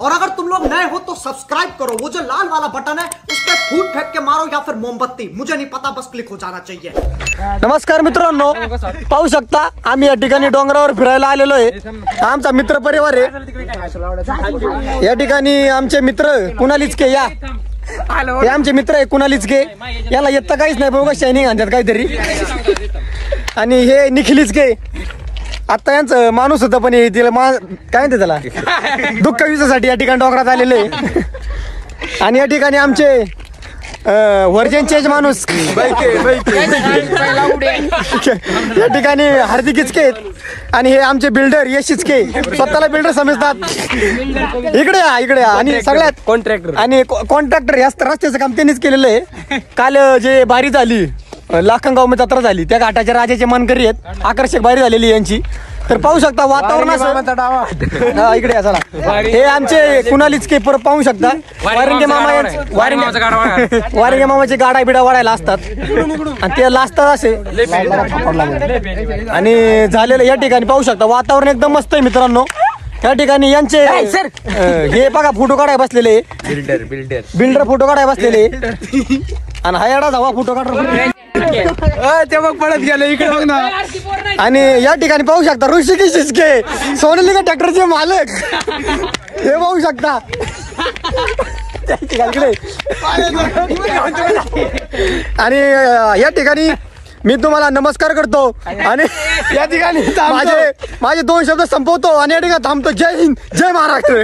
और अगर तुम लोग नए हो तो सब्सक्राइब करो, वो जो लाल वाला बटन है उस पर फूट फेंक के मारो या फिर मोमबत्ती, मुझे नहीं पता, बस क्लिक हो जाना चाहिए। नमस्कार मित्रांनो, पाहू शकता आम्ही या ठिकाणी डोंगरावर फिरायला आलेलो आहे। आमचा मित्र परिवार आहे। या ठिकाणी आमचे मित्र कुणालीचके या हे आमचे मित्र आहे कुणालीचके, याला येतं काहीच नाही बघा, शायनिंग आणतात काहीतरी। आणि हे निखिलीचके, आता यांचं माणूस होतं पण तिला काय म्हणते त्याला दुःख विसासाठी या ठिकाणी डोंगरात आलेले। आणि या ठिकाणी आमचे व्हर्जन चेंज माणूस या ठिकाणी हार्दिक इचके आणि हे आमचे बिल्डर यश इचके, स्वतःला बिल्डर समजतात। इकडे या आणि सगळ्यात कॉन्ट्रॅक्टर आणि कॉन्ट्रॅक्टर या रस्त्याचं काम त्यांनीच केलेलं आहे। काल जे बारी झाली लाखनगाव मध्ये जत्रा झाली, त्या घाटाच्या राजाचे मानकरी आहेत, आकर्षक बारी झालेली यांची। तर पाहू शकता वातावरण इकडे चला, हे आमचे कुणालीचके पाहू शकता वारिंगे मामा, वारिंगे मामाचे गाडा बिडा वाढायला असतात आणि ते लाजतात असे। आणि झालेलं या ठिकाणी पाहू शकता वातावरण एकदम मस्त आहे मित्रांनो। या ठिकाणी यांचे हे बघा फोटो काढाय बसलेले बिल्डर फोटो काढाय बसलेले आणि हा एवढा धावा फोटो काढा ते मग पडत गेले इकडे बघ ना। आणि या ठिकाणी पाहू शकता ऋषिकेश इचके, सोनालिका ट्रॅक्टरचे मालक, हे पाहू शकता आणि या ठिकाणी मी तुम्हाला नमस्कार करतो आणि या ठिकाणी माझे 2 शब्द संपवतो आणि या ठिकाणी थांबतो। जय हिंद, जय महाराष्ट्र।